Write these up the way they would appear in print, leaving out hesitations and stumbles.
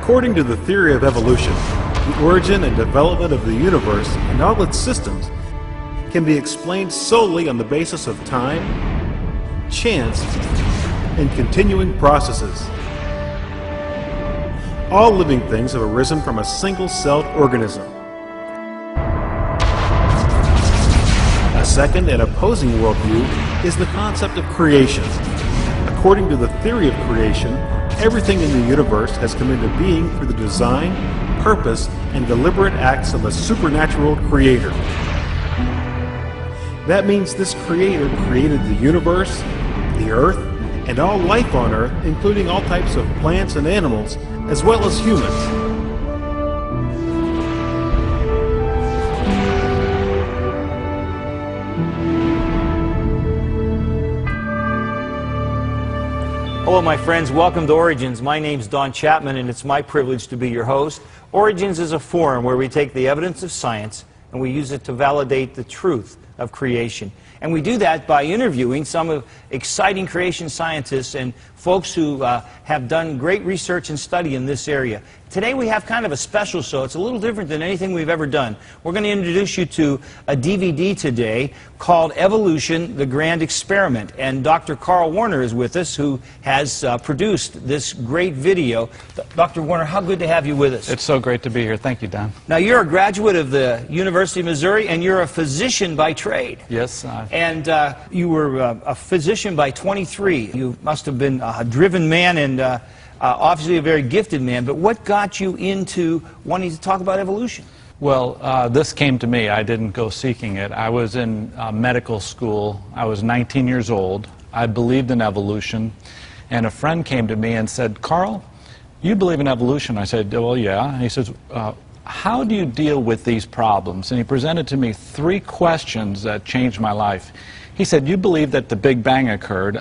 According to the theory of evolution, the origin and development of the universe and all its systems can be explained solely on the basis of time, chance, and continuing processes. All living things have arisen from a single-celled organism. A second and opposing worldview is the concept of creation. According to the theory of creation, everything in the universe has come into being through the design, purpose, and deliberate acts of a supernatural creator. That means this creator created the universe, the earth, and all life on earth, including all types of plants and animals, as well as humans. Hello my friends, welcome to Origins. My name's Don Chapman and it's my privilege to be your host. Origins is a forum where we take the evidence of science and we use it to validate the truth of creation. And we do that by interviewing some exciting creation scientists and folks who have done great research and study in this area. Today we have kind of a special show. It's a little different than anything we've ever done. We're going to introduce you to a DVD today called Evolution, the Grand Experiment. And Dr. Carl Warner is with us, who has produced this great video. Dr. Warner, how good to have you with us. It's so great to be here. Thank you, Don. Now, you're a graduate of the University of Missouri, and you're a physician by trade. Yes. And you were a physician by 23. You must have been a driven man and obviously a very gifted man. But what got you into wanting to talk about evolution? Well, this came to me. I didn't go seeking it. I was in medical school. I was 19 years old. I believed in evolution. And a friend came to me and said, "Carl, you believe in evolution?" I said, "Well, yeah." And he says, "How do you deal with these problems?" And he presented to me 3 questions that changed my life. He said, "You believe that the Big Bang occurred,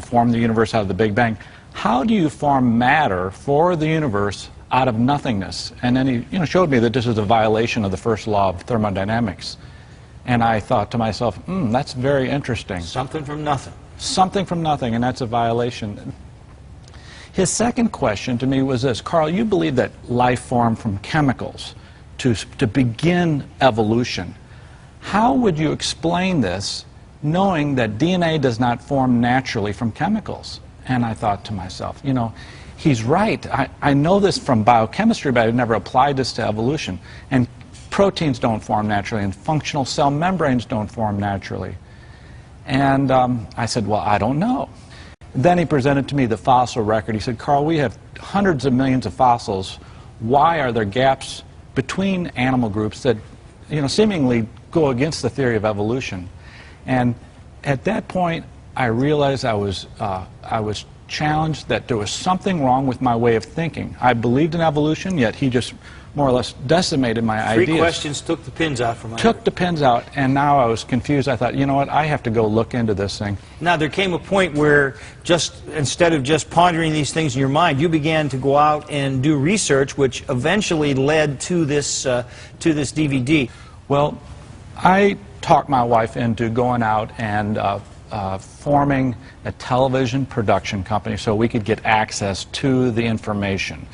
formed the universe out of the Big Bang. How do you form matter for the universe out of nothingness?" And then he showed me that this is a violation of the first law of thermodynamics. And I thought to myself, that's very interesting. Something from nothing. Something from nothing, and that's a violation. His second question to me was this: "Carl, you believe that life formed from chemicals to begin evolution. How would you explain this, knowing that DNA does not form naturally from chemicals?" And I thought to myself, he's right. I know this from biochemistry, but I've never applied this to evolution. And proteins don't form naturally, and functional cell membranes don't form naturally. And I said, well, I don't know. Then he presented to me the fossil record. He said, "Carl, we have hundreds of millions of fossils. Why are there gaps between animal groups that, seemingly go against the theory of evolution?" And at that point, I realized I was challenged, that there was something wrong with my way of thinking. I believed in evolution, yet he just more or less decimated my ideas. 3 questions took the pins out from my head. Took the pins out, and now I was confused. I thought, you know what, I have to go look into this thing. Now, there came a point where instead of just pondering these things in your mind, you began to go out and do research, which eventually led to this DVD. Well, I talked my wife into going out and forming a television production company so we could get access to the information.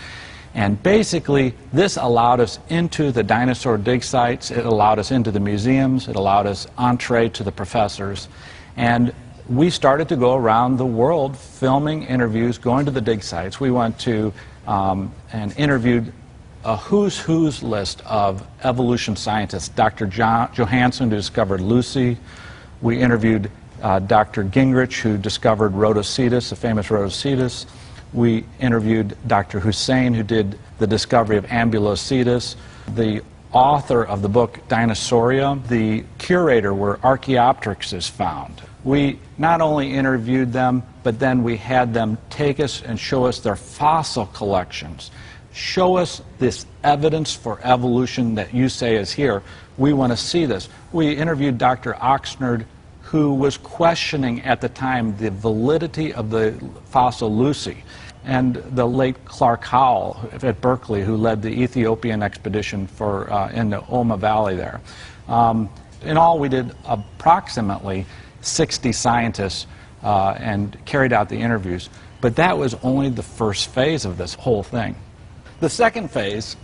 And basically, this allowed us into the dinosaur dig sites, it allowed us into the museums, it allowed us entree to the professors. And we started to go around the world filming interviews, going to the dig sites. We went to and interviewed a who's list of evolution scientists. Dr. Johansen, who discovered Lucy. We interviewed Dr. Gingrich, who discovered Rhodocetus, the famous Rhodocetus. We interviewed Dr. Hussein, who did the discovery of Ambulocetus, the author of the book Dinosauria, the curator where Archaeopteryx is found. We not only interviewed them, but then we had them take us and show us their fossil collections. Show us this evidence for evolution that you say is here. We want to see this. We interviewed Dr. Oxnard, who was questioning at the time the validity of the fossil Lucy, and the late Clark Howell at Berkeley, who led the Ethiopian expedition in the Oma Valley there. In all, we did approximately 60 scientists and carried out the interviews. But that was only the first phase of this whole thing. The second phase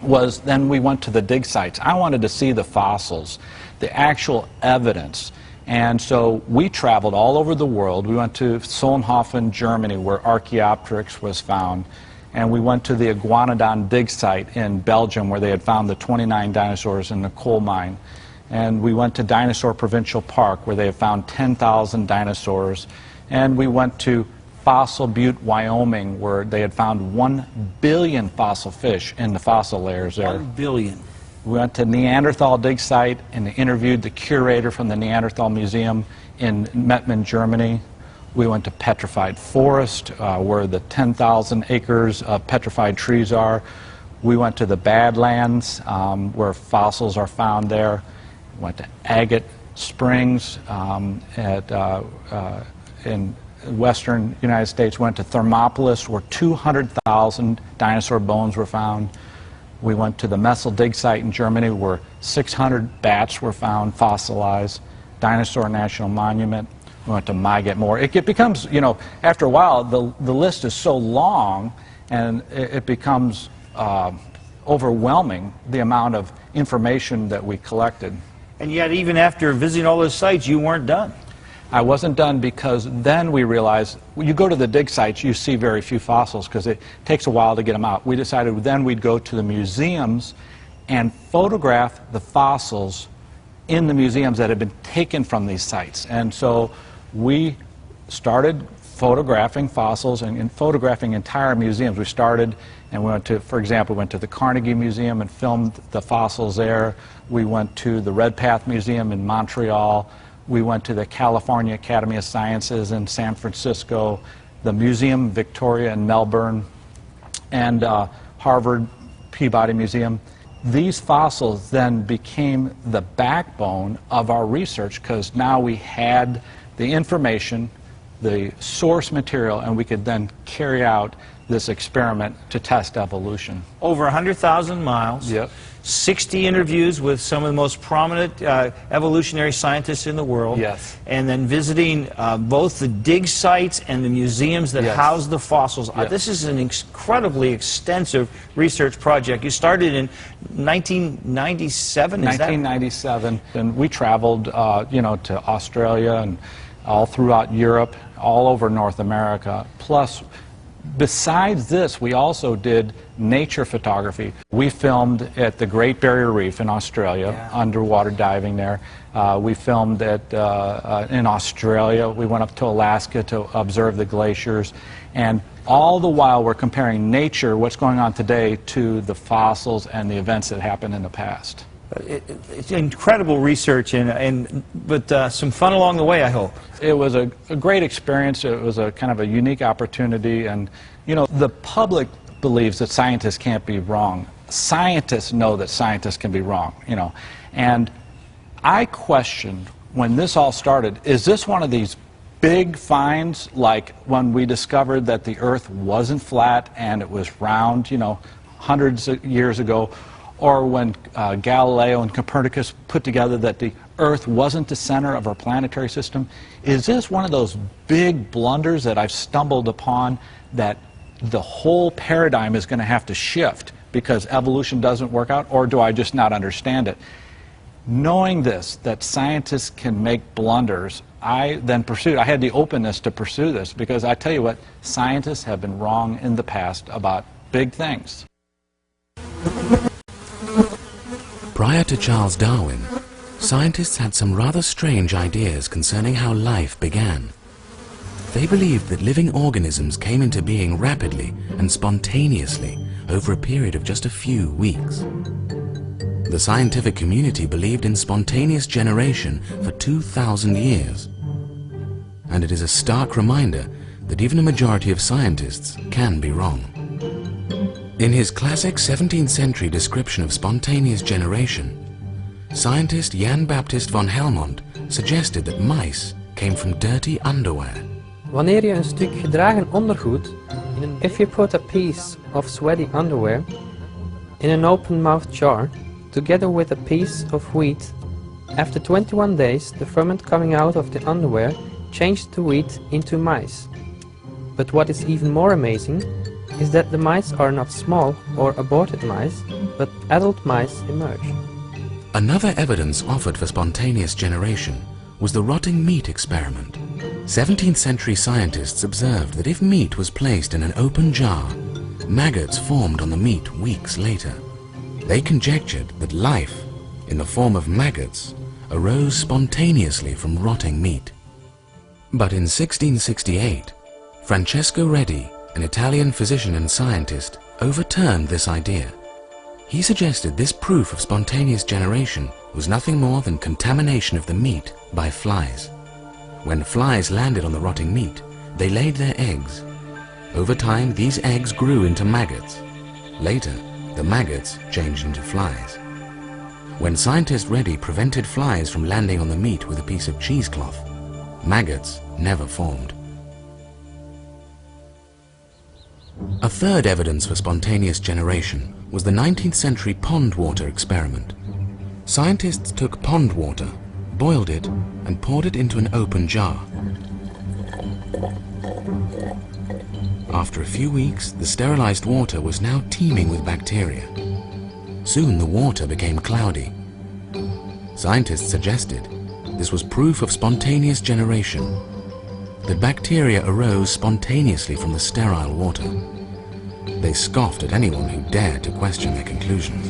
was then we went to the dig sites. I wanted to see the fossils, the actual evidence. And so we traveled all over the world. We went to Solnhofen, Germany, where Archaeopteryx was found. And we went to the Iguanodon dig site in Belgium, where they had found the 29 dinosaurs in the coal mine. And we went to Dinosaur Provincial Park, where they had found 10,000 dinosaurs. And we went to Fossil Butte, Wyoming, where they had found 1 billion fossil fish in the fossil layers there. 1 billion. We went to Neanderthal dig site and interviewed the curator from the Neanderthal Museum in Mettmann, Germany. We went to Petrified Forest, where the 10,000 acres of petrified trees are. We went to the Badlands, where fossils are found there. We went to Agate Springs in western United States. Went to Thermopolis, where 200,000 dinosaur bones were found. We went to the Messel dig site in Germany, where 600 bats were found fossilized. Dinosaur National Monument. We went to Mygat Moor. It becomes, you know, after a while, the list is so long, and it becomes overwhelming, the amount of information that we collected. And yet, even after visiting all those sites, you weren't done. I wasn't done, because then we realized, when you go to the dig sites, you see very few fossils because it takes a while to get them out. We decided then we'd go to the museums and photograph the fossils in the museums that had been taken from these sites. And so we started photographing fossils and photographing entire museums. We started and we went to, for example, went to the Carnegie Museum and filmed the fossils there. We went to the Redpath Museum in Montreal. We went to the California Academy of Sciences in San Francisco, the Museum Victoria in Melbourne, and Harvard Peabody Museum. These fossils then became the backbone of our research, because now we had the information, the source material, and we could then carry out this experiment to test evolution. Over 100,000 miles. Yep. 60 interviews with some of the most prominent evolutionary scientists in the world. Yes. And then visiting both the dig sites and the museums that Yes. house the fossils. Yes. This is an incredibly extensive research project. You started in 1997, is 1997, and we traveled, you know, to Australia and all throughout Europe, all over North America. Plus, besides this, we also did nature photography. We filmed at the Great Barrier Reef in Australia, underwater diving there. We filmed in Australia. We went up to Alaska to observe the glaciers. And all the while we're comparing nature, what's going on today, to the fossils and the events that happened in the past. It's incredible research, but some fun along the way, I hope. It was a great experience. It was a kind of a unique opportunity. And, you know, the public believes that scientists can't be wrong. Scientists know that scientists can be wrong, you know. And I questioned, when this all started, is this one of these big finds, like when we discovered that the Earth wasn't flat and it was round, you know, hundreds of years ago? Or when Galileo and Copernicus put together that the Earth wasn't the center of our planetary system? Is this one of those big blunders that I've stumbled upon, that the whole paradigm is going to have to shift because evolution doesn't work out? Or do I just not understand it? Knowing this, that scientists can make blunders, I then pursued. I had the openness to pursue this, because I tell you what, scientists have been wrong in the past about big things. Prior to Charles Darwin, scientists had some rather strange ideas concerning how life began. They believed that living organisms came into being rapidly and spontaneously over a period of just a few weeks. The scientific community believed in spontaneous generation for 2,000 years. And it is a stark reminder that even a majority of scientists can be wrong. In his classic 17th century description of spontaneous generation, scientist Jan Baptist van Helmont suggested that mice came from dirty underwear. Wanneer je een stuk gedragen ondergoed, if you put a piece of sweaty underwear in an open-mouthed jar, together with a piece of wheat, after 21 days the ferment coming out of the underwear changed the wheat into mice. But what is even more amazing, is that the mice are not small or aborted mice, but adult mice emerge. Another evidence offered for spontaneous generation was the rotting meat experiment. 17th century scientists observed that if meat was placed in an open jar, maggots formed on the meat weeks later. They conjectured that life, in the form of maggots, arose spontaneously from rotting meat. But in 1668, Francesco Redi, an Italian physician and scientist, overturned this idea. He suggested this proof of spontaneous generation was nothing more than contamination of the meat by flies. When flies landed on the rotting meat, they laid their eggs. Over time, these eggs grew into maggots. Later, the maggots changed into flies. When scientist Redi prevented flies from landing on the meat with a piece of cheesecloth, maggots never formed. A third evidence for spontaneous generation was the 19th century pond water experiment. Scientists took pond water, boiled it, and poured it into an open jar. After a few weeks, the sterilized water was now teeming with bacteria. Soon the water became cloudy. Scientists suggested this was proof of spontaneous generation, that bacteria arose spontaneously from the sterile water. They scoffed at anyone who dared to question their conclusions.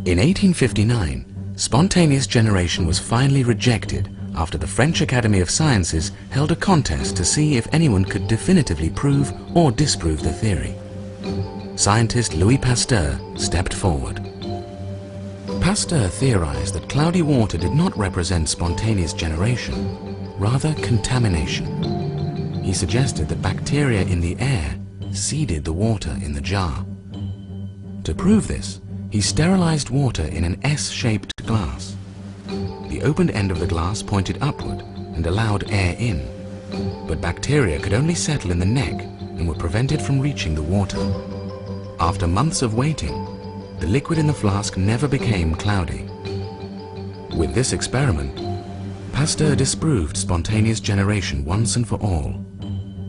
In 1859, spontaneous generation was finally rejected after the French Academy of Sciences held a contest to see if anyone could definitively prove or disprove the theory. Scientist Louis Pasteur stepped forward. Pasteur theorized that cloudy water did not represent spontaneous generation, rather contamination. He suggested that bacteria in the air seeded the water in the jar. To prove this, he sterilized water in an S-shaped glass. The opened end of the glass pointed upward and allowed air in, but bacteria could only settle in the neck and were prevented from reaching the water. After months of waiting, the liquid in the flask never became cloudy. With this experiment, Pasteur disproved spontaneous generation once and for all,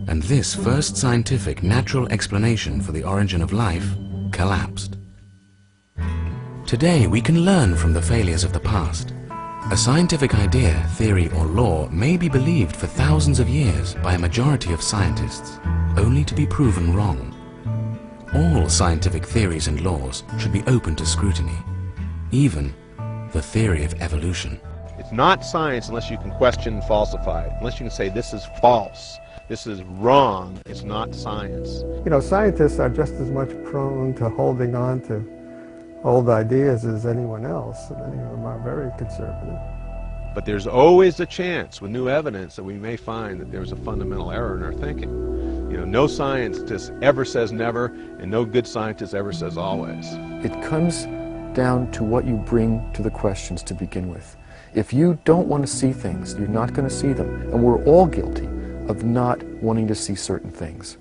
and this first scientific natural explanation for the origin of life collapsed. Today we can learn from the failures of the past. A scientific idea, theory or law may be believed for thousands of years by a majority of scientists, only to be proven wrong. All scientific theories and laws should be open to scrutiny, even the theory of evolution. It's not science unless you can question and falsify it. Unless you can say this is false, this is wrong, it's not science. You know, scientists are just as much prone to holding on to old ideas as anyone else, and many of them are very conservative. But there's always a chance with new evidence that we may find that there's a fundamental error in our thinking. You know, no scientist ever says never, and no good scientist ever says always. It comes down to what you bring to the questions to begin with. If you don't want to see things, you're not going to see them. And we're all guilty of not wanting to see certain things.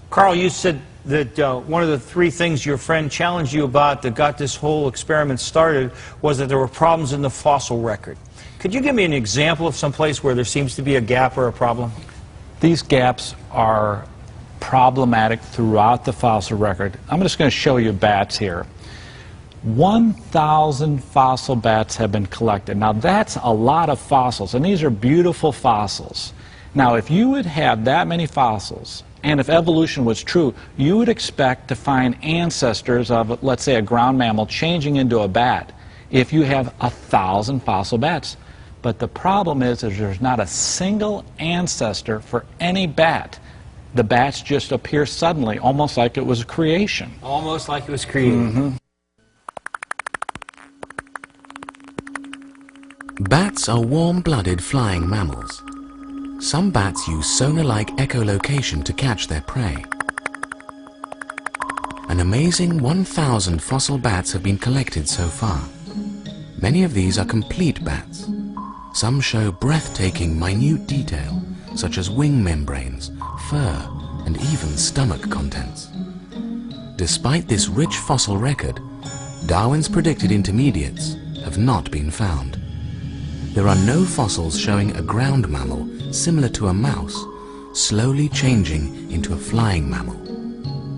Carl, you said that one of the three things your friend challenged you about that got this whole experiment started was that there were problems in the fossil record. Could you give me an example of some place where there seems to be a gap or a problem? These gaps are problematic throughout the fossil record. I'm just going to show you bats here. 1,000 fossil bats have been collected. Now that's a lot of fossils, and these are beautiful fossils. Now if you would have that many fossils, and if evolution was true, you would expect to find ancestors of, let's say, a ground mammal changing into a bat if you have 1,000 fossil bats. But the problem is there's not a single ancestor for any bat. The bats just appear suddenly, almost like it was a creation. Almost like it was created. Mm-hmm. Bats are warm-blooded flying mammals. Some bats use sonar-like echolocation to catch their prey. An amazing 1,000 fossil bats have been collected so far. Many of these are complete bats. Some show breathtaking minute detail, such as wing membranes, fur, and even stomach contents. Despite this rich fossil record, Darwin's predicted intermediates have not been found. There are no fossils showing a ground mammal similar to a mouse, slowly changing into a flying mammal,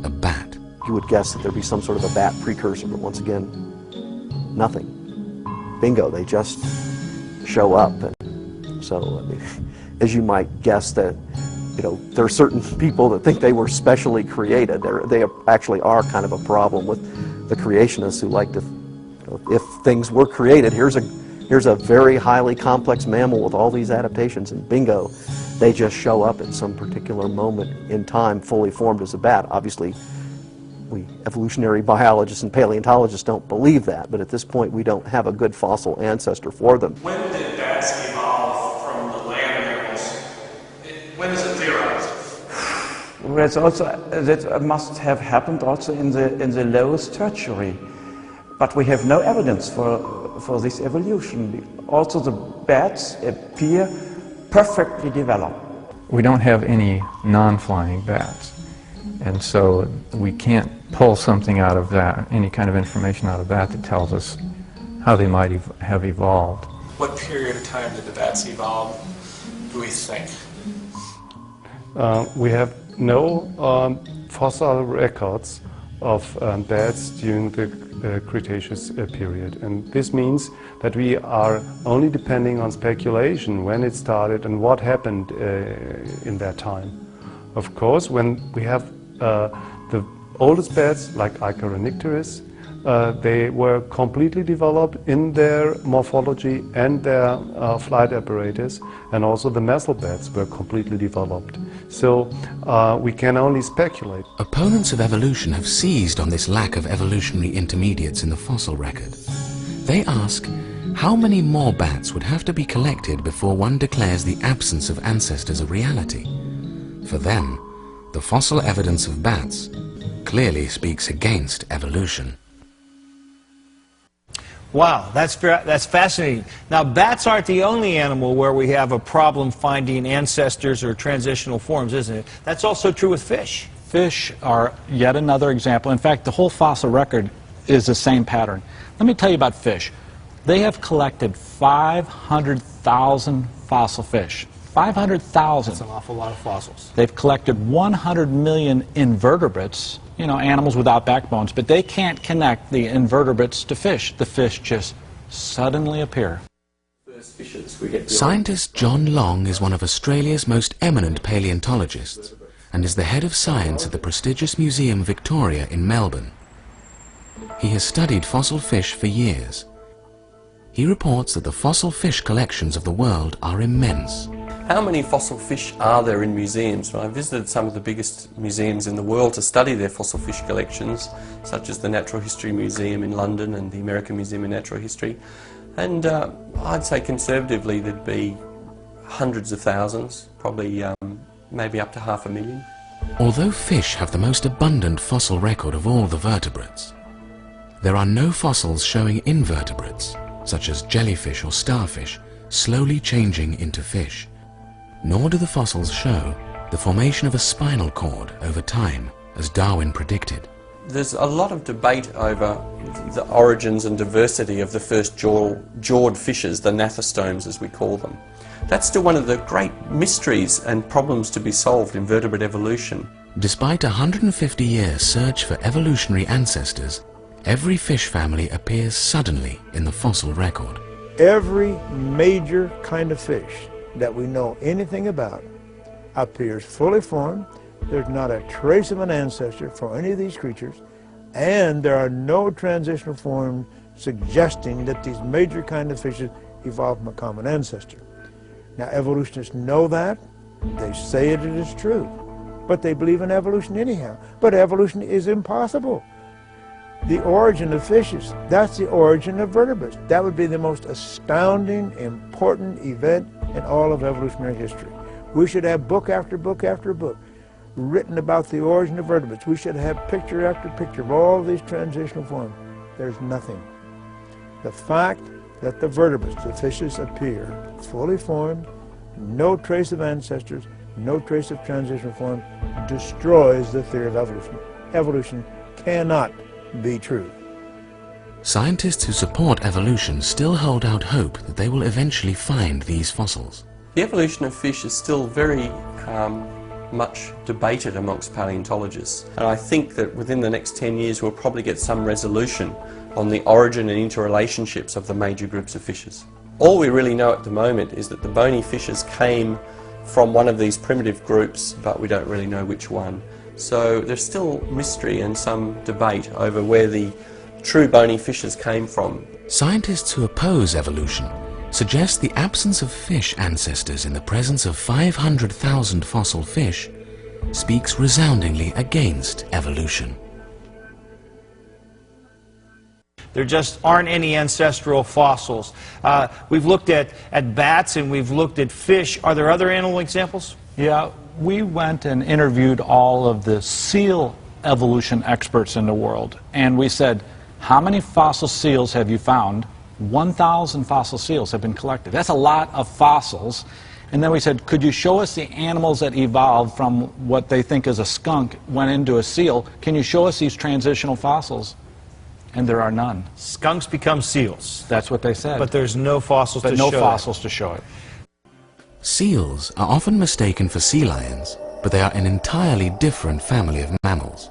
a bat. You would guess that there'd be some sort of a bat precursor, but once again, nothing. Bingo, they just show up. And so, I mean, as you might guess that, you know, there are certain people that think they were specially created. They actually are kind of a problem with the creationists who like to, you know, if things were created, here's a very highly complex mammal with all these adaptations, and bingo, they just show up at some particular moment in time fully formed as a bat. Obviously, we evolutionary biologists and paleontologists don't believe that, but at this point we don't have a good fossil ancestor for them. When did bats evolve from the land animals? When is it theorized? Well, it's also, that must have happened also in the lowest tertiary, but we have no evidence for this evolution. Also the bats appear perfectly developed. We don't have any non-flying bats, and so we can't pull something out of that, any kind of information out of that that tells us how they might have evolved. What period of time did the bats evolve, do we think? We have no fossil records of bats during the Cretaceous period, and this means that we are only depending on speculation when it started and what happened in that time. Of course, when we have the oldest bats, like Icaronicterus, they were completely developed in their morphology and their flight apparatus, and also the messel bats were completely developed. So we can only speculate. Opponents of evolution have seized on this lack of evolutionary intermediates in the fossil record. They ask, how many more bats would have to be collected before one declares the absence of ancestors a reality? For them, the fossil evidence of bats clearly speaks against evolution. Wow, that's fascinating. Now, bats aren't the only animal where we have a problem finding ancestors or transitional forms, isn't it? That's also true with fish. Fish are yet another example. In fact, the whole fossil record is the same pattern. Let me tell you about fish. They have collected 500,000 fossil fish. 500,000. That's an awful lot of fossils. They've collected 100 million invertebrates, you know, animals without backbones, but they can't connect the invertebrates to fish. The fish just suddenly appear. Scientist John Long is one of Australia's most eminent paleontologists and is the head of science at the prestigious Museum Victoria in Melbourne. He has studied fossil fish for years. He reports that the fossil fish collections of the world are immense. How many fossil fish are there in museums? Well, I visited some of the biggest museums in the world to study their fossil fish collections, such as the Natural History Museum in London and the American Museum of Natural History. And I'd say conservatively there'd be hundreds of thousands, probably maybe up to 500,000. Although fish have the most abundant fossil record of all the vertebrates, there are no fossils showing invertebrates, such as jellyfish or starfish, slowly changing into fish. Nor do the fossils show the formation of a spinal cord over time, as Darwin predicted. There's a lot of debate over the origins and diversity of the first jawed fishes, the gnathostomes as we call them. That's still one of the great mysteries and problems to be solved in vertebrate evolution. Despite a 150-year search for evolutionary ancestors, every fish family appears suddenly in the fossil record. Every major kind of fish that we know anything about appears fully formed. There's not a trace of an ancestor for any of these creatures, and there are no transitional forms suggesting that these major kind of fishes evolved from a common ancestor. Now, evolutionists know that. They say it is true, but they believe in evolution anyhow. But evolution is impossible. The origin of fishes, that's the origin of vertebrates. That would be the most astounding, important event in all of evolutionary history. We should have book after book after book written about the origin of vertebrates. We should have picture after picture of all these transitional forms. There's nothing. The fact that the vertebrates, the fishes, appear fully formed, no trace of ancestors, no trace of transitional form, destroys the theory of evolution. Evolution cannot be true. Scientists who support evolution still hold out hope that they will eventually find these fossils. The evolution of fish is still very much debated amongst paleontologists. And I think that within the next 10 years we'll probably get some resolution on the origin and interrelationships of the major groups of fishes. All we really know at the moment is that the bony fishes came from one of these primitive groups, but we don't really know which one. So there's still mystery and some debate over where the true bony fishes came from. Scientists who oppose evolution suggest the absence of fish ancestors in the presence of 500,000 fossil fish speaks resoundingly against evolution. There just aren't any ancestral fossils. We've looked at bats and we've looked at fish. Are there other animal examples? Yeah, we went and interviewed all of the seal evolution experts in the world, and we said, how many fossil seals have you found? 1,000 fossil seals have been collected. That's a lot of fossils. And then we said, could you show us the animals that evolved from what they think is a skunk, went into a seal? Can you show us these transitional fossils? And there are none. Skunks become seals. That's what they said. But there's no fossils to show it. But no fossils to show it. Seals are often mistaken for sea lions, but they are an entirely different family of mammals.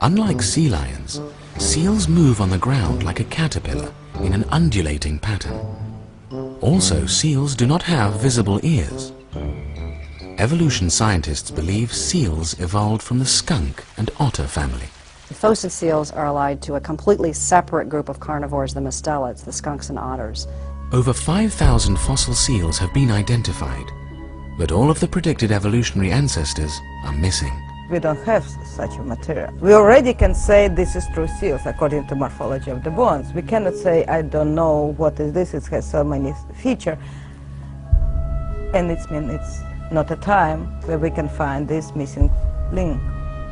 Unlike sea lions, seals move on the ground like a caterpillar in an undulating pattern. Also, seals do not have visible ears. Evolution scientists believe seals evolved from the skunk and otter family. Fossil seals are allied to a completely separate group of carnivores, the mustelids, the skunks and otters. Over 5,000 fossil seals have been identified, but all of the predicted evolutionary ancestors are missing. We don't have such a material. We already can say this is true seals according to morphology of the bones. We cannot say, I don't know what is this, it has so many features. And it's not a time where we can find this missing link.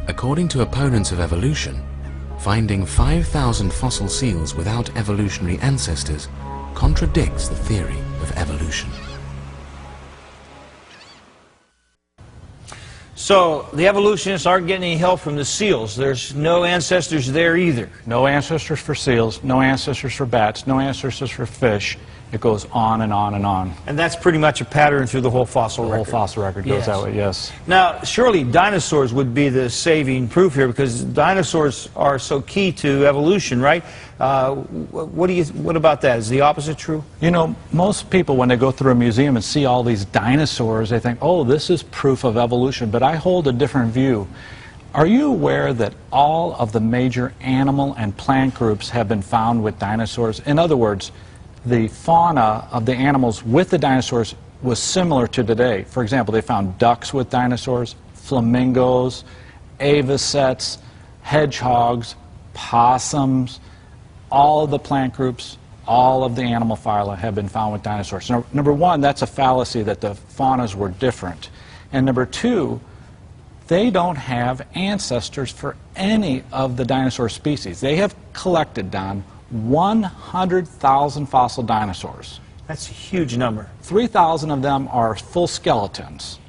According to opponents of evolution, finding 5,000 fossil seals without evolutionary ancestors contradicts the theory of evolution. So the evolutionists aren't getting any help from the seals. There's no ancestors there either. No ancestors for seals, no ancestors for bats, no ancestors for fish. It goes on and on and on. And that's pretty much a pattern through the whole fossil record. The whole fossil record goes that way, yes. Now, surely dinosaurs would be the saving proof here, because dinosaurs are so key to evolution, right? What about that? Is the opposite true? You know, most people, when they go through a museum and see all these dinosaurs, they think, oh, this is proof of evolution. But I hold a different view. Are you aware that all of the major animal and plant groups have been found with dinosaurs? In other words, the fauna of the animals with the dinosaurs was similar to today. For example, they found ducks with dinosaurs, flamingos, avocets, hedgehogs, possums. All of the plant groups, all of the animal phyla have been found with dinosaurs. Number one, that's a fallacy that the faunas were different. And number two, they don't have ancestors for any of the dinosaur species. They have collected, Don, 100,000 fossil dinosaurs. That's a huge number. 3,000 of them are full skeletons.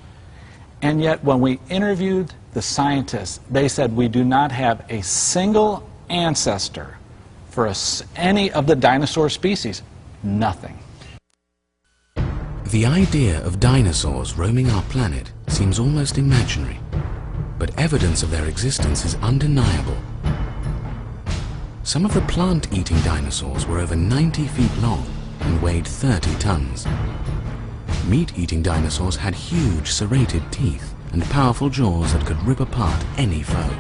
And yet when we interviewed the scientists, they said we do not have a single ancestor for any of the dinosaur species. Nothing. The idea of dinosaurs roaming our planet seems almost imaginary, but evidence of their existence is undeniable. Some of the plant-eating dinosaurs were over 90 feet long and weighed 30 tons. Meat-eating dinosaurs had huge serrated teeth and powerful jaws that could rip apart any foe.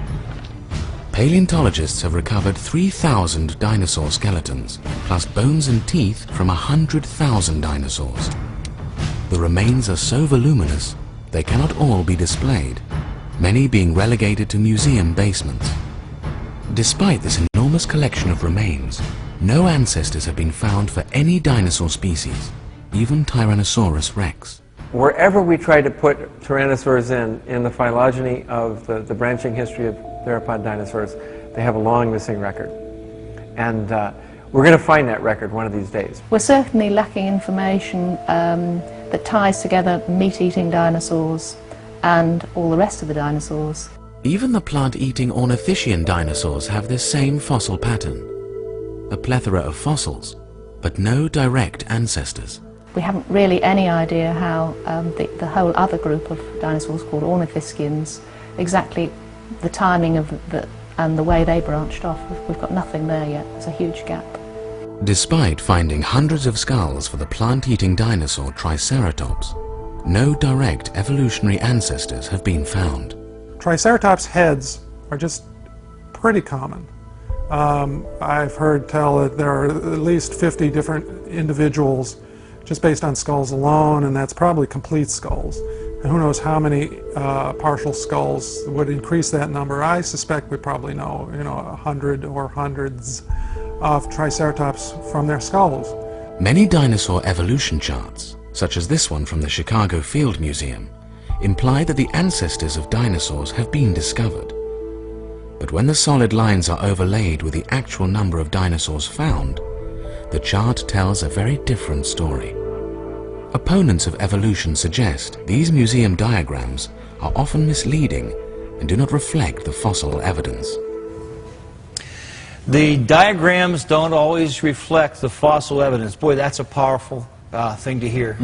Paleontologists have recovered 3,000 dinosaur skeletons, plus bones and teeth from 100,000 dinosaurs. The remains are so voluminous, they cannot all be displayed, many being relegated to museum basements. Despite this enormous collection of remains, no ancestors have been found for any dinosaur species, even Tyrannosaurus rex. Wherever we try to put tyrannosaurs in the phylogeny of the branching history of theropod dinosaurs, they have a long missing record. And we're going to find that record one of these days. We're certainly lacking information that ties together meat-eating dinosaurs and all the rest of the dinosaurs. Even the plant-eating ornithischian dinosaurs have this same fossil pattern. A plethora of fossils, but no direct ancestors. We haven't really any idea how the whole other group of dinosaurs called ornithischians, exactly the timing of and the way they branched off. We've got nothing there yet. There's a huge gap. Despite finding hundreds of skulls for the plant-eating dinosaur Triceratops, no direct evolutionary ancestors have been found. Triceratops heads are just pretty common. I've heard tell that there are at least 50 different individuals just based on skulls alone, and that's probably complete skulls. And who knows how many partial skulls would increase that number. I suspect we probably know, 100 or hundreds of Triceratops from their skulls. Many dinosaur evolution charts, such as this one from the Chicago Field Museum, imply that the ancestors of dinosaurs have been discovered. But when the solid lines are overlaid with the actual number of dinosaurs found, the chart tells a very different story. Opponents of evolution suggest these museum diagrams are often misleading and do not reflect the fossil evidence. The diagrams don't always reflect the fossil evidence. Boy, that's a powerful thing to hear.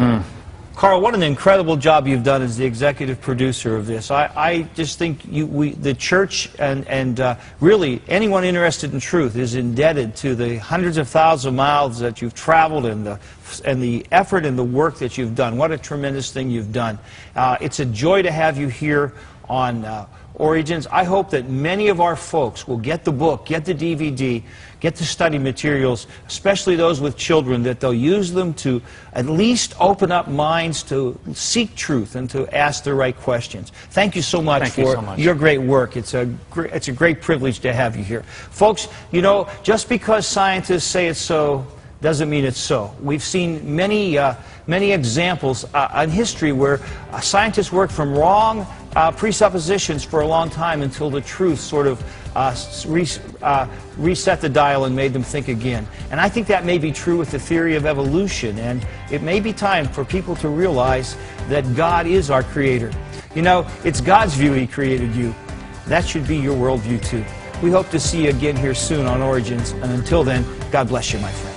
Carl, what an incredible job you've done as the executive producer of this. I just think the church and really anyone interested in truth is indebted to the hundreds of thousands of miles that you've traveled and the effort and the work that you've done. What a tremendous thing you've done. It's a joy to have you here on Origins. I hope that many of our folks will get the book, get the DVD, get the study materials, especially those with children, that they'll use them to at least open up minds to seek truth and to ask the right questions. Thank you so much for your great work. It's a great privilege to have you here. Folks, just because scientists say it's so doesn't mean it's so. We've seen many examples in history where scientists worked from wrong presuppositions for a long time until the truth sort of reset the dial and made them think again. And I think that may be true with the theory of evolution, and it may be time for people to realize that God is our creator. It's God's view He created you. That should be your worldview too. We hope to see you again here soon on Origins, and until then, God bless you, my friend.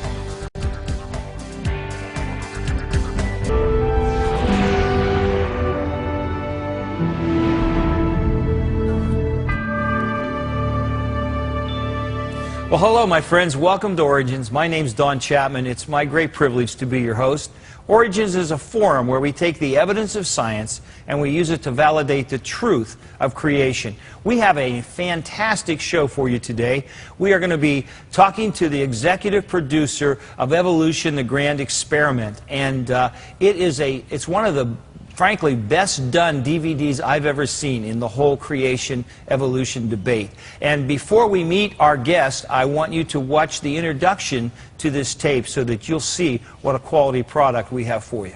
Well, hello, my friends. Welcome to Origins. My name's Don Chapman. It's my great privilege to be your host. Origins is a forum where we take the evidence of science and we use it to validate the truth of creation. We have a fantastic show for you today. We are going to be talking to the executive producer of Evolution, the Grand Experiment. And it's one of the frankly, best done DVDs I've ever seen in the whole creation evolution debate. And before we meet our guest, I want you to watch the introduction to this tape so that you'll see what a quality product we have for you.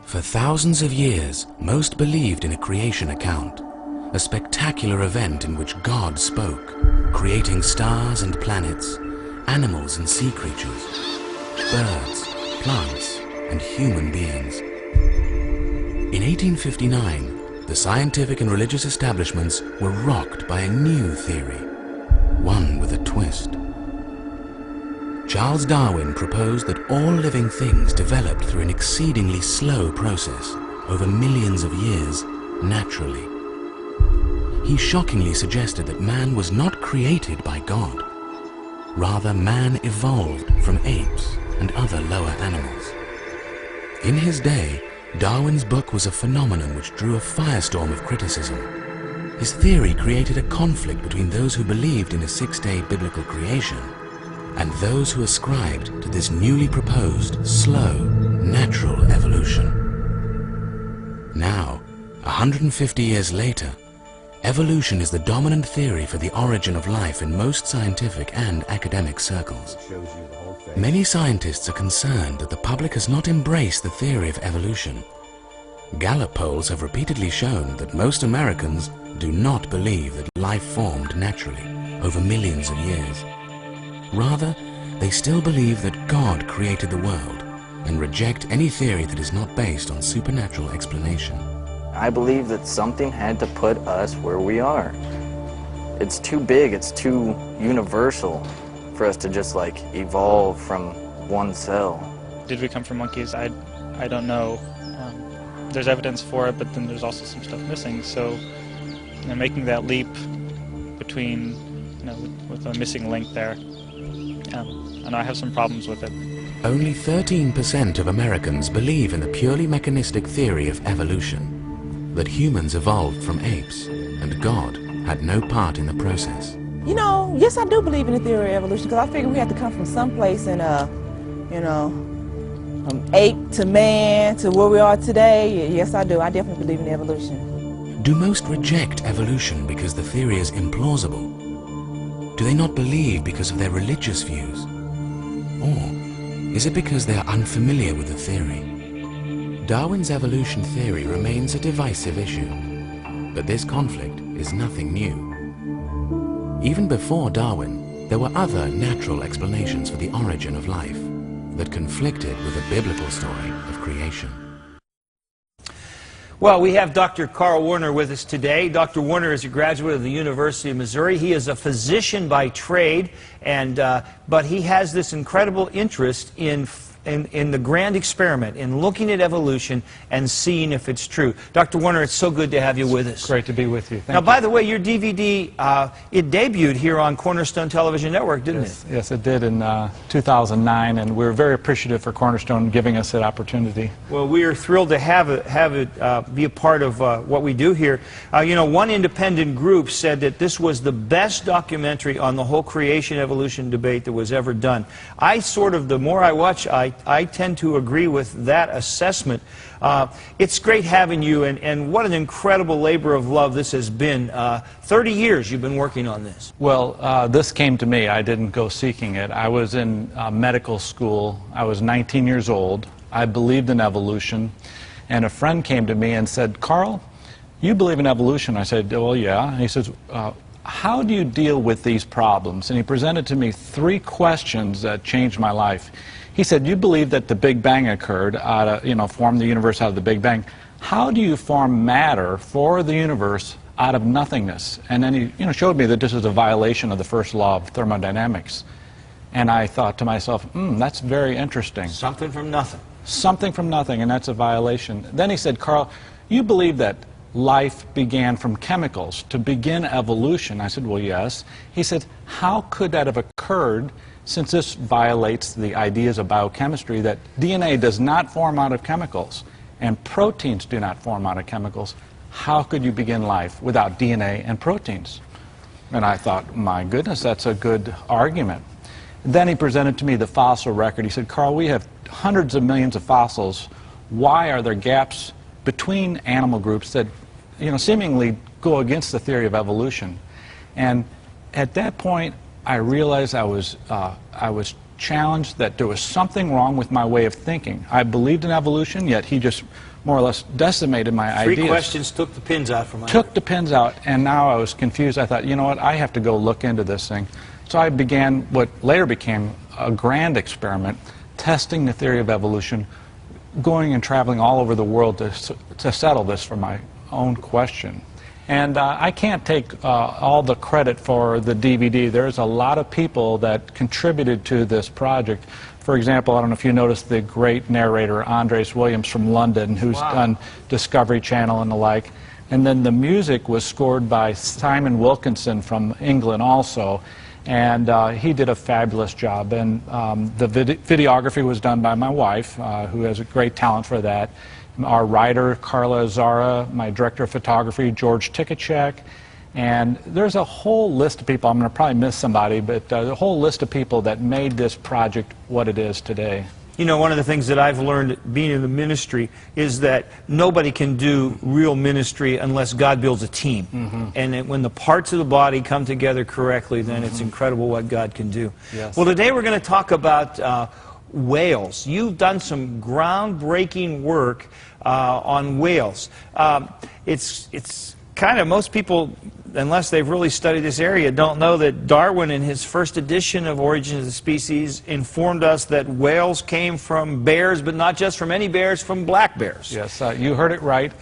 For thousands of years, most believed in a creation account, a spectacular event in which God spoke, creating stars and planets, animals and sea creatures, birds, plants, and human beings. In 1859, the scientific and religious establishments were rocked by a new theory, one with a twist. Charles Darwin proposed that all living things developed through an exceedingly slow process over millions of years naturally. He shockingly suggested that man was not created by God. Rather, man evolved from apes and other lower animals. In his day, Darwin's book was a phenomenon which drew a firestorm of criticism. His theory created a conflict between those who believed in a six-day biblical creation and those who ascribed to this newly proposed, slow, natural evolution. Now, 150 years later, evolution is the dominant theory for the origin of life in most scientific and academic circles. Many scientists are concerned that the public has not embraced the theory of evolution. Gallup polls have repeatedly shown that most Americans do not believe that life formed naturally over millions of years. Rather, they still believe that God created the world and reject any theory that is not based on supernatural explanation. I believe that something had to put us where we are. It's too big, it's too universal for us to just evolve from one cell. Did we come from monkeys? I don't know. There's evidence for it, but then there's also some stuff missing. So, making that leap between, with a missing link there, and I have some problems with it. Only 13% of Americans believe in the purely mechanistic theory of evolution, that humans evolved from apes, and God had no part in the process. You know, yes, I do believe in the theory of evolution, because I figure we have to come from someplace and, from ape to man to where we are today. Yes, I do. I definitely believe in evolution. Do most reject evolution because the theory is implausible? Do they not believe because of their religious views? Or is it because they are unfamiliar with the theory? Darwin's evolution theory remains a divisive issue, but this conflict is nothing new. Even before Darwin, there were other natural explanations for the origin of life that conflicted with the biblical story of creation. Well, we have Dr. Carl Warner with us today. Dr. Warner is a graduate of the University of Missouri. He is a physician by trade, but he has this incredible interest in the grand experiment, in looking at evolution and seeing if it's true. Dr. Warner, it's so good to have you with us. Great to be with you. Now, by the way, your DVD, it debuted here on Cornerstone Television Network, didn't it? Yes, it did in 2009, and we're very appreciative for Cornerstone giving us that opportunity. Well, we are thrilled to have it be a part of what we do here. One independent group said that this was the best documentary on the whole creation-evolution debate that was ever done. The more I watch, I tend to agree with that assessment. It's great having you, and what an incredible labor of love this has been. 30 years you've been working on this. Well, this came to me. I didn't go seeking it. I was in medical school. I was 19 years old. I believed in evolution, and a friend came to me and said, "Carl, you believe in evolution?" I said, "Well, yeah." And he says, "How do you deal with these problems?" And he presented to me 3 questions that changed my life. He said, "You believe that the Big Bang occurred, formed the universe out of the Big Bang. How do you form matter for the universe out of nothingness?" And then he showed me that this is a violation of the first law of thermodynamics. And I thought to myself, that's very interesting. Something from nothing. Something from nothing, and that's a violation. Then he said, "Carl, you believe that life began from chemicals to begin evolution?" I said, "Well, yes." He said, "How could that have occurred, since this violates the ideas of biochemistry that DNA does not form out of chemicals and proteins do not form out of chemicals? How could you begin life without DNA and proteins?" And I thought, my goodness, that's a good argument. Then he presented to me the fossil record. He said, "Carl, we have hundreds of millions of fossils. Why are there gaps between animal groups that seemingly go against the theory of evolution?" And at that point, I realized I was challenged, that there was something wrong with my way of thinking. I believed in evolution, yet he just more or less decimated my ideas. 3 questions took the pins out from my head. Took the pins out, and now I was confused. I thought, you know what, I have to go look into this thing. So I began what later became a grand experiment, testing the theory of evolution, going and traveling all over the world to settle this for my own question. And I can't take all the credit for the DVD. There's a lot of people that contributed to this project. For example, I don't know if you noticed the great narrator, Andres Williams from London, who's done Discovery Channel and the like. And then the music was scored by Simon Wilkinson from England also. And he did a fabulous job. And the videography was done by my wife, who has a great talent for that. Our writer, Carla Zara, my director of photography, George Tikachek, and there's a whole list of people. I'm going to probably miss somebody, but a whole list of people that made this project what it is today. One of the things that I've learned being in the ministry is that nobody can do real ministry unless God builds a team. And when the parts of the body come together correctly, then it's incredible what God can do. Yes. Well, today we're going to talk about whales. You've done some groundbreaking work on whales. It's kind of, most people, unless they've really studied this area, don't know that Darwin, in his first edition of Origin of the Species, informed us that whales came from bears, but not just from any bears, from black bears. Yes, you heard it right.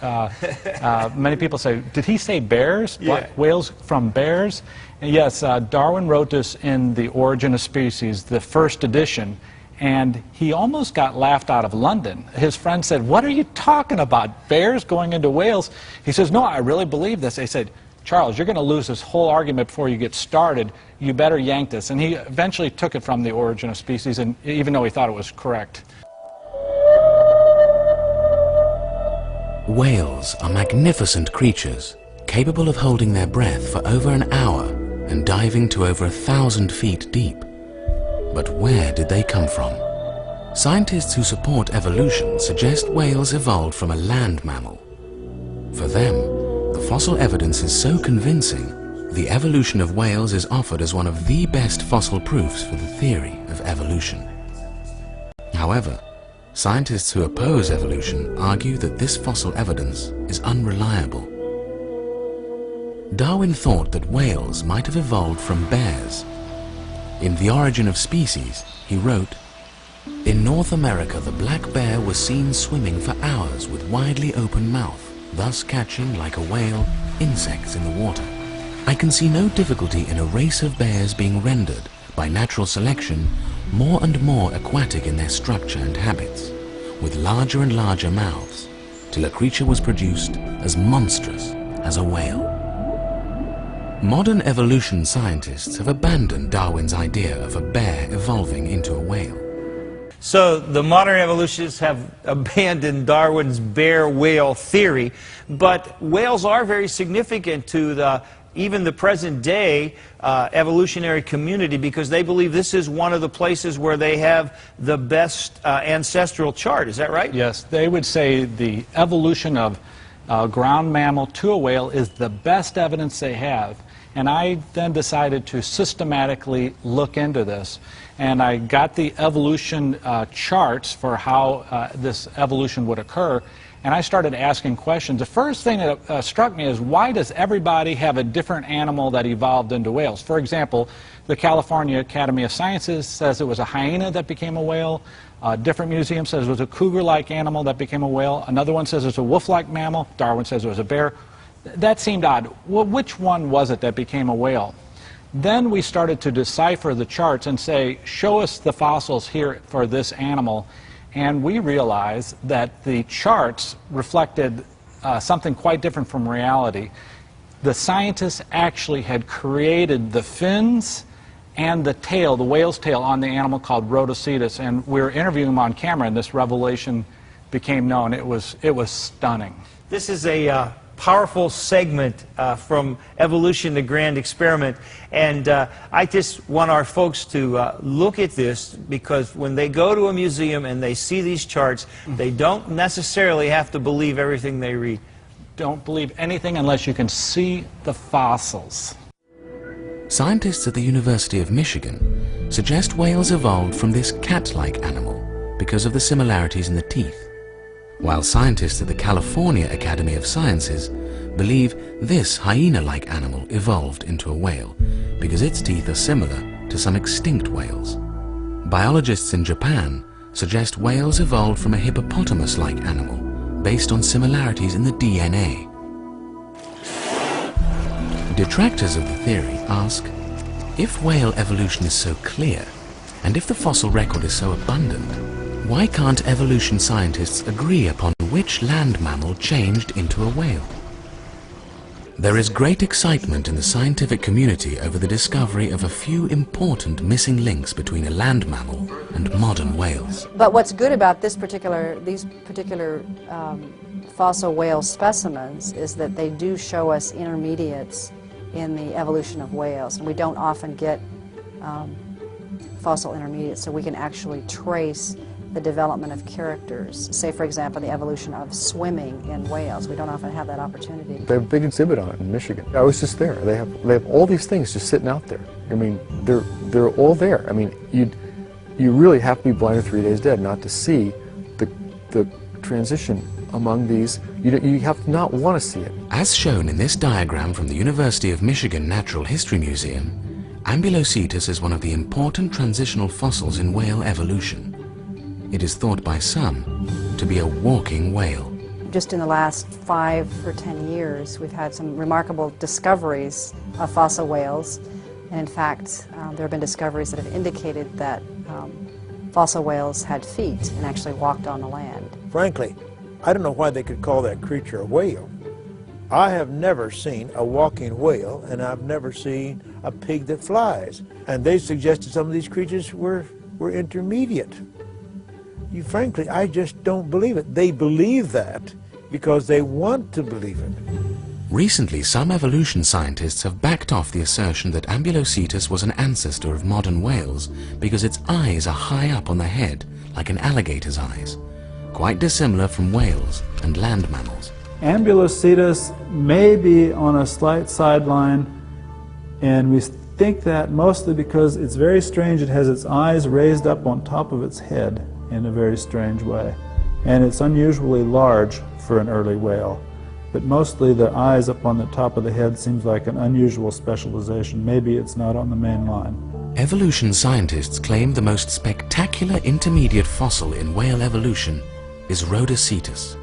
Many people say, did he say bears? Yeah. Whales from bears? And yes, Darwin wrote this in the Origin of Species, the first edition. And he almost got laughed out of London. His friend said, "What are you talking about? Bears going into whales?" He says, "No, I really believe this." They said, "Charles, you're going to lose this whole argument before you get started. You better yank this." And he eventually took it from The Origin of Species, and even though he thought it was correct. Whales are magnificent creatures, capable of holding their breath for over an hour and diving to over 1,000 feet deep. But where did they come from? Scientists who support evolution suggest whales evolved from a land mammal. For them, the fossil evidence is so convincing, the evolution of whales is offered as one of the best fossil proofs for the theory of evolution. However, scientists who oppose evolution argue that this fossil evidence is unreliable. Darwin thought that whales might have evolved from bears. In The Origin of Species, he wrote, "In North America, the black bear was seen swimming for hours with widely open mouth, thus catching, like a whale, insects in the water. I can see no difficulty in a race of bears being rendered, by natural selection, more and more aquatic in their structure and habits, with larger and larger mouths, till a creature was produced as monstrous as a whale." Modern evolution scientists have abandoned Darwin's idea of a bear evolving into a whale. So the modern evolutionists have abandoned Darwin's bear-whale theory, but whales are very significant to even the present-day evolutionary community, because they believe this is one of the places where they have the best ancestral chart. Is that right? Yes, they would say the evolution of ground mammal to a whale is the best evidence they have. And I then decided to systematically look into this. And I got the evolution charts for how this evolution would occur. And I started asking questions. The first thing that struck me is, why does everybody have a different animal that evolved into whales? For example, the California Academy of Sciences says it was a hyena that became a whale. A different museum says it was a cougar-like animal that became a whale. Another one says it's a wolf-like mammal. Darwin says it was a bear. That seemed odd. Well, which one was it that became a whale? Then we started to decipher the charts and say, show us the fossils here for this animal. And we realized that the charts reflected something quite different from reality. The scientists actually had created the fins and the tail, the whale's tail, on the animal called Rhodocetus. And we were interviewing him on camera, and this revelation became known. It was stunning. This is a powerful segment from Evolution, the Grand Experiment. And I just want our folks to look at this, because when they go to a museum and they see these charts, they don't necessarily have to believe everything they read. Don't believe anything unless you can see the fossils. Scientists at the University of Michigan suggest whales evolved from this cat-like animal because of the similarities in the teeth, while scientists at the California Academy of Sciences believe this hyena-like animal evolved into a whale because its teeth are similar to some extinct whales. Biologists in Japan suggest whales evolved from a hippopotamus-like animal based on similarities in the DNA. Detractors of the theory ask, if whale evolution is so clear, and if the fossil record is so abundant, why can't evolution scientists agree upon which land mammal changed into a whale? There is great excitement in the scientific community over the discovery of a few important missing links between a land mammal and modern whales. But what's good about these particular fossil whale specimens is that they do show us intermediates in the evolution of whales. And we don't often get fossil intermediates, so we can actually trace the development of characters. Say, for example, the evolution of swimming in whales. We don't often have that opportunity. They have a big exhibit on it in Michigan. I was just there. They have all these things just sitting out there. I mean, they're all there. I mean, you really have to be blind or 3 days dead not to see the transition among these. You have to not want to see it. As shown in this diagram from the University of Michigan Natural History Museum, Ambulocetus is one of the important transitional fossils in whale evolution. It is thought by some to be a walking whale. Just in the last 5 or 10 years, we've had some remarkable discoveries of fossil whales. And in fact, there have been discoveries that have indicated that fossil whales had feet and actually walked on the land. Frankly, I don't know why they could call that creature a whale. I have never seen a walking whale, and I've never seen a pig that flies. And they suggested some of these creatures were intermediate. Frankly, I just don't believe it. They believe that because they want to believe it. Recently, some evolution scientists have backed off the assertion that Ambulocetus was an ancestor of modern whales because its eyes are high up on the head, like an alligator's eyes, quite dissimilar from whales and land mammals. Ambulocetus may be on a slight sideline, and we think that mostly because it's very strange. It has its eyes raised up on top of its head in a very strange way, and it's unusually large for an early whale. But mostly the eyes up on the top of the head seems like an unusual specialization. Maybe it's not on the main line. Evolution scientists claim the most spectacular intermediate fossil in whale evolution is Rhodocetus,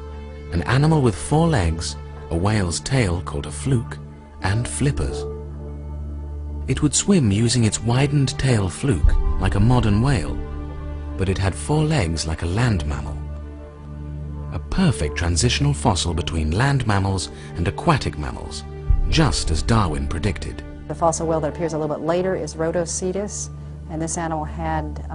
an animal with 4 legs, a whale's tail called a fluke, and flippers. It would swim using its widened tail fluke like a modern whale, but it had 4 legs like a land mammal. A perfect transitional fossil between land mammals and aquatic mammals, just as Darwin predicted. The fossil whale that appears a little bit later is Rhodocetus, and this animal had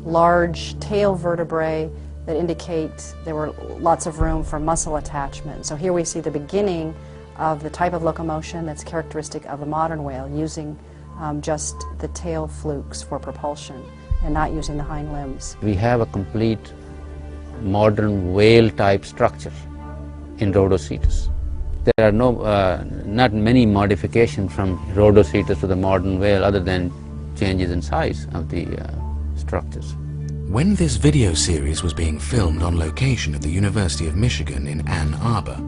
large tail vertebrae that indicate there were lots of room for muscle attachment. So here we see the beginning of the type of locomotion that's characteristic of the modern whale, using just the tail flukes for propulsion and not using the hind limbs. We have a complete modern whale type structure in Rhodocetus. There are not many modifications from Rhodocetus to the modern whale other than changes in size of the structures. When this video series was being filmed on location at the University of Michigan in Ann Arbor,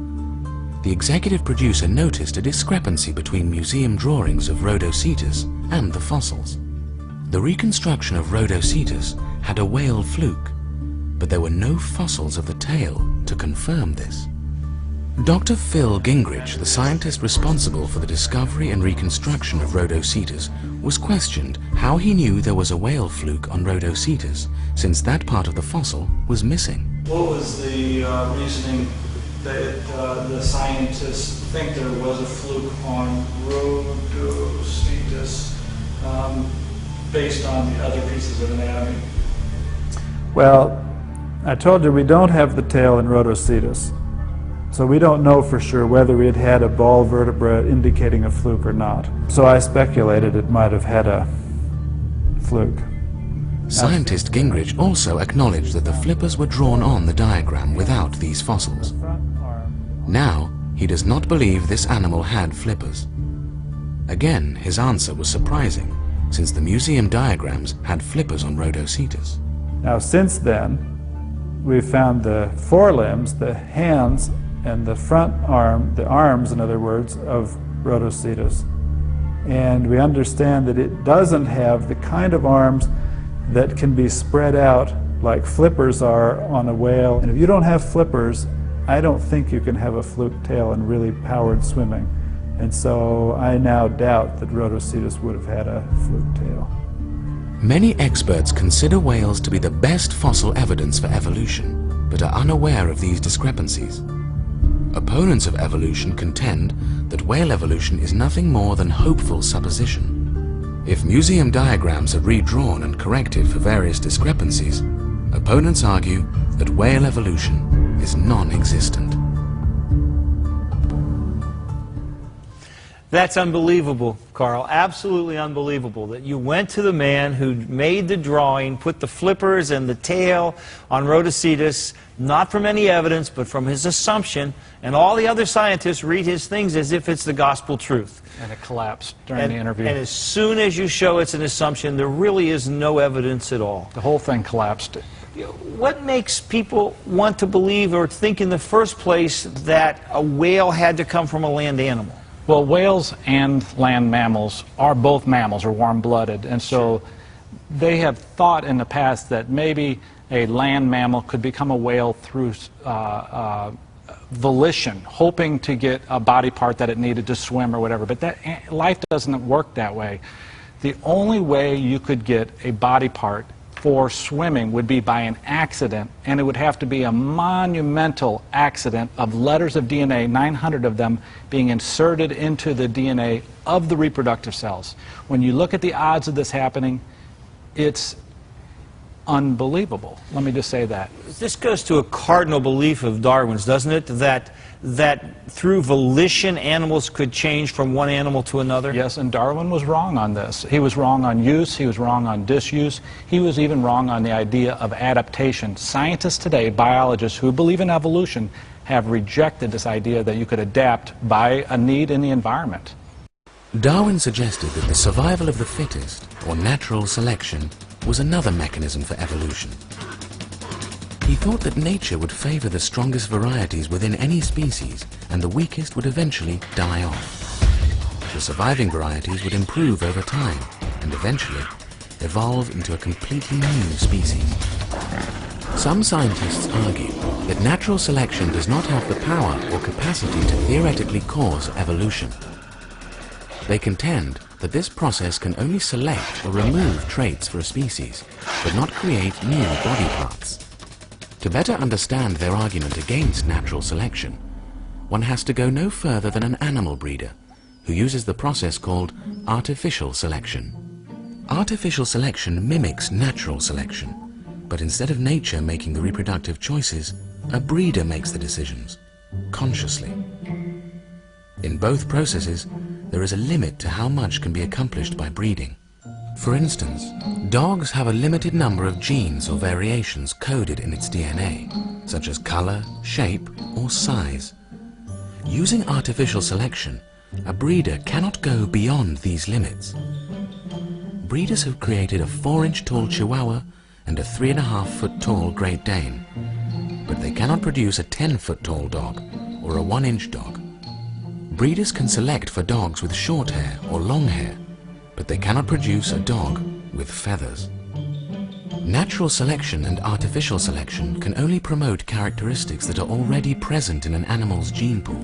the executive producer noticed a discrepancy between museum drawings of Rhodocetus and the fossils. The reconstruction of Rhodocetus had a whale fluke, but there were no fossils of the tail to confirm this. Dr. Phil Gingrich, the scientist responsible for the discovery and reconstruction of Rhodocetus, was questioned how he knew there was a whale fluke on Rhodocetus, since that part of the fossil was missing. What was the reasoning that the scientists think there was a fluke on Rhodocetus based on the other pieces of anatomy? Well, I told you we don't have the tail in Rhodocetus, so we don't know for sure whether it had a ball vertebra indicating a fluke or not. So I speculated it might have had a fluke. Scientist Gingrich also acknowledged that the flippers were drawn on the diagram without these fossils. Now, he does not believe this animal had flippers. Again, his answer was surprising, since the museum diagrams had flippers on Rhodocetus. Now, since then, we've found the forelimbs, the hands, and the front arm, the arms, in other words, of Rhodocetus. And we understand that it doesn't have the kind of arms that can be spread out like flippers are on a whale. And if you don't have flippers, I don't think you can have a fluke tail and really powered swimming. And so I now doubt that Rhodocetus would have had a fluke tail. Many experts consider whales to be the best fossil evidence for evolution, but are unaware of these discrepancies. Opponents of evolution contend that whale evolution is nothing more than hopeful supposition. If museum diagrams are redrawn and corrected for various discrepancies, opponents argue that whale evolution is non-existent. That's unbelievable, Carl. Absolutely unbelievable that you went to the man who made the drawing, put the flippers and the tail on Rhodocetus, not from any evidence, but from his assumption, and all the other scientists read his things as if it's the gospel truth. And it collapsed during the interview. And as soon as you show it's an assumption, there really is no evidence at all. The whole thing collapsed. What makes people want to believe or think in the first place that a whale had to come from a land animal? Well, whales and land mammals are both mammals, or warm-blooded, and so they have thought in the past that maybe a land mammal could become a whale through volition, hoping to get a body part that it needed to swim or whatever, but life doesn't work that way. The only way you could get a body part for swimming would be by an accident, and it would have to be a monumental accident of letters of DNA, 900 of them, being inserted into the DNA of the reproductive cells. When you look at the odds of this happening, it's unbelievable. Let me just say that. This goes to a cardinal belief of Darwin's, doesn't it? That through volition, animals could change from one animal to another? Yes, and Darwin was wrong on this. He was wrong on use, he was wrong on disuse, he was even wrong on the idea of adaptation. Scientists today, biologists who believe in evolution, have rejected this idea that you could adapt by a need in the environment. Darwin suggested that the survival of the fittest, or natural selection, was another mechanism for evolution. He thought that nature would favor the strongest varieties within any species, and the weakest would eventually die off. The surviving varieties would improve over time, and eventually evolve into a completely new species. Some scientists argue that natural selection does not have the power or capacity to theoretically cause evolution. They contend that this process can only select or remove traits for a species, but not create new body parts. To better understand their argument against natural selection, one has to go no further than an animal breeder, who uses the process called artificial selection. Artificial selection mimics natural selection, but instead of nature making the reproductive choices, a breeder makes the decisions, consciously. In both processes, there is a limit to how much can be accomplished by breeding. For instance, dogs have a limited number of genes or variations coded in its DNA, such as color, shape, or size. Using artificial selection, a breeder cannot go beyond these limits. Breeders have created a 4-inch tall Chihuahua and a 3.5-foot tall Great Dane, but they cannot produce a 10-foot tall dog or a 1-inch dog. Breeders can select for dogs with short hair or long hair, but they cannot produce a dog with feathers. Natural selection and artificial selection can only promote characteristics that are already present in an animal's gene pool,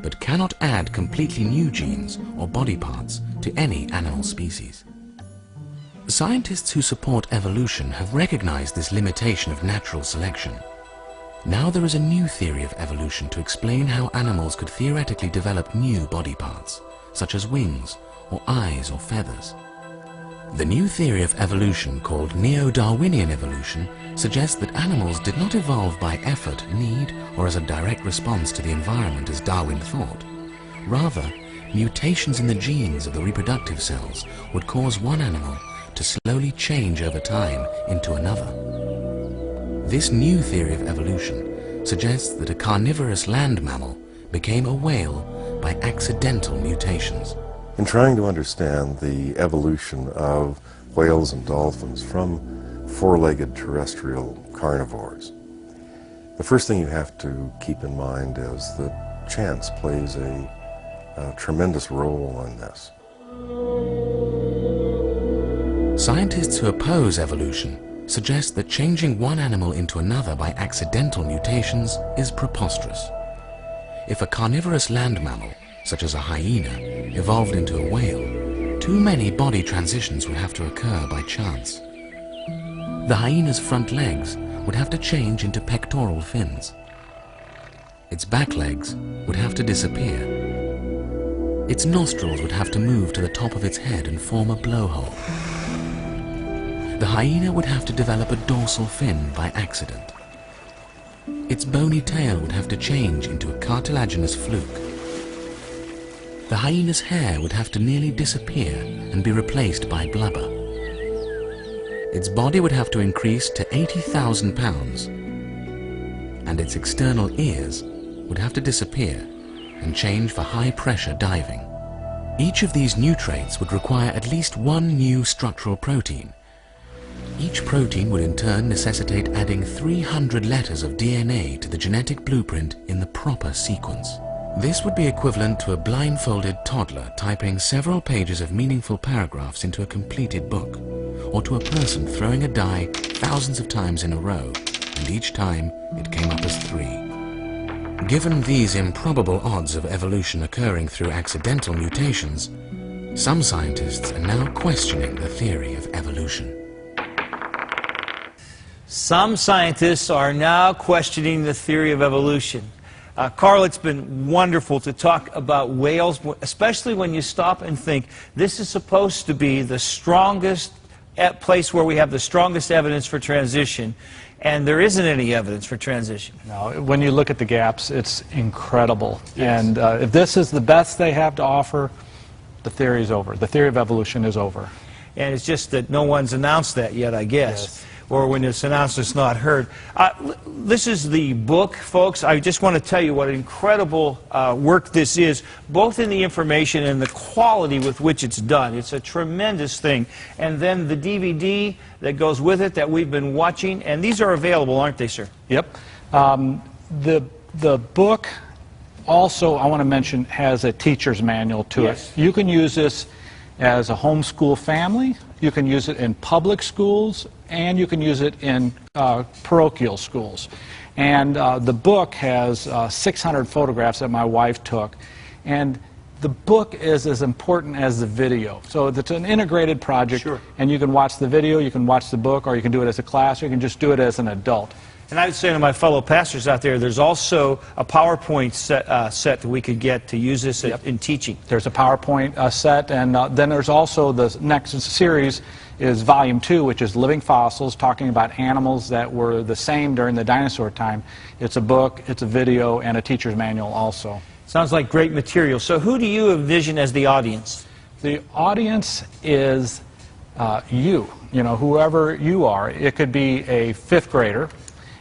but cannot add completely new genes or body parts to any animal species. Scientists who support evolution have recognized this limitation of natural selection. Now there is a new theory of evolution to explain how animals could theoretically develop new body parts, such as wings, or eyes or feathers. The new theory of evolution, called Neo-Darwinian evolution, suggests that animals did not evolve by effort, need, or as a direct response to the environment as Darwin thought. Rather, mutations in the genes of the reproductive cells would cause one animal to slowly change over time into another. This new theory of evolution suggests that a carnivorous land mammal became a whale by accidental mutations. In trying to understand the evolution of whales and dolphins from four-legged terrestrial carnivores, the first thing you have to keep in mind is that chance plays a tremendous role in this. Scientists who oppose evolution suggest that changing one animal into another by accidental mutations is preposterous. If a carnivorous land mammal, such as a hyena, evolved into a whale, too many body transitions would have to occur by chance. The hyena's front legs would have to change into pectoral fins. Its back legs would have to disappear. Its nostrils would have to move to the top of its head and form a blowhole. The hyena would have to develop a dorsal fin by accident. Its bony tail would have to change into a cartilaginous fluke. The hyena's hair would have to nearly disappear and be replaced by blubber. Its body would have to increase to 80,000 pounds, and its external ears would have to disappear and change for high-pressure diving. Each of these new traits would require at least one new structural protein. Each protein would in turn necessitate adding 300 letters of DNA to the genetic blueprint in the proper sequence. This would be equivalent to a blindfolded toddler typing several pages of meaningful paragraphs into a completed book, or to a person throwing a die thousands of times in a row, and each time it came up as 3. Given these improbable odds of evolution occurring through accidental mutations, some scientists are now questioning the theory of evolution. Some scientists are now questioning the theory of evolution. Carl, it's been wonderful to talk about whales, especially when you stop and think this is supposed to be the strongest place where we have the strongest evidence for transition, and there isn't any evidence for transition. No, when you look at the gaps, it's incredible. Yes. And if this is the best they have to offer, the theory is over. The theory of evolution is over. And it's just that no one's announced that yet, I guess. Yes. Or when it's announced, it's not heard. This is the book, folks. I just want to tell you what incredible work this is, both in the information and the quality with which it's done. It's a tremendous thing. And then the DVD that goes with it that we've been watching, and these are available, aren't they, sir? Yep. The book also, I want to mention, has a teacher's manual to Yes. it. You can use this as a homeschool family. You can use it in public schools, and you can use it in parochial schools. And the book has 600 photographs that my wife took. And the book is as important as the video. So it's an integrated project, Sure. and you can watch the video, you can watch the book, or you can do it as a class, or you can just do it as an adult. And I would say to my fellow pastors out there, there's also a PowerPoint set that we could get to use this in teaching. There's a PowerPoint set, and then there's also the next series is Volume 2, which is Living Fossils, talking about animals that were the same during the dinosaur time. It's a book, it's a video, and a teacher's manual also. Sounds like great material. So who do you envision as the audience? The audience is you know, whoever you are. It could be a 5th grader.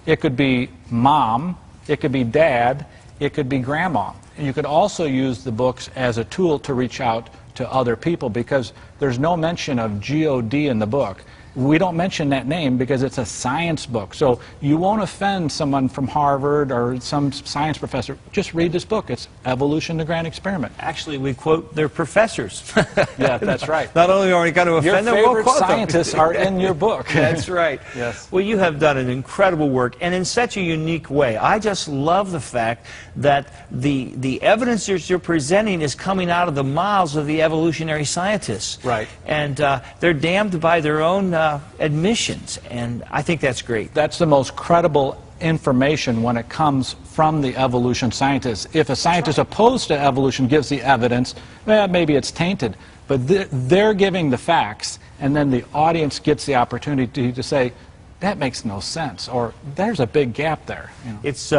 It could be mom, it could be dad, it could be grandma. And you could also use the books as a tool to reach out to other people, because there's no mention of God in the book. We don't mention that name because it's a science book. So you won't offend someone from Harvard or some science professor. Just read this book. It's Evolution, the Grand Experiment. Actually, we quote their professors. Yeah, that's right. Not only are we going to offend them, your we'll favorite quote them. scientists are in your book. That's right. Yes. Well, you have done an incredible work, and in such a unique way. I just love the fact that the evidence that you're presenting is coming out of the mouths of the evolutionary scientists. Right. And they're damned by their own admissions, and I think that's great. That's the most credible information when it comes from the evolution scientists. If a scientist opposed to evolution gives the evidence, well, maybe it's tainted. But they're giving the facts, and then the audience gets the opportunity to say, that makes no sense, or there's a big gap there. You know. It's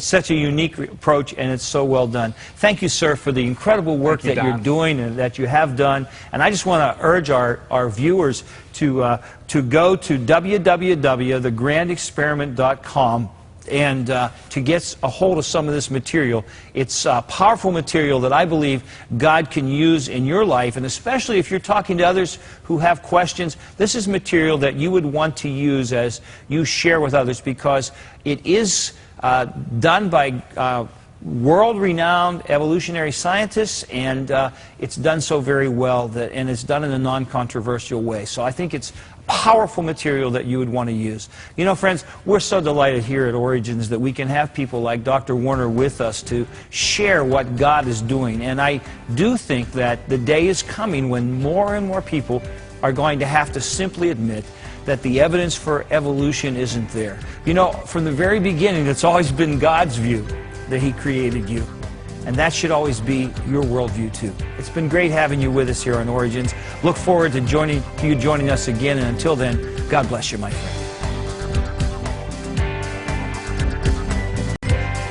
such a unique approach, and it's so well done. Thank you, sir, for the incredible work that you're doing and that you have done. And I just want to urge our viewers to go to www.thegrandexperiment.com and to get a hold of some of this material. It's powerful material that I believe God can use in your life, and especially if you're talking to others who have questions, this is material that you would want to use as you share with others, because it is done by world-renowned evolutionary scientists, and it's done so very well, and it's done in a non-controversial way. So I think it's powerful material that you would want to use. You know, friends, we're so delighted here at Origins that we can have people like Dr. Warner with us to share what God is doing. And I do think that the day is coming when more and more people are going to have to simply admit that the evidence for evolution isn't there. You know, from the very beginning, it's always been God's view that He created you. And that should always be your worldview, too. It's been great having you with us here on Origins. Look forward to you joining us again. And until then, God bless you, my friend.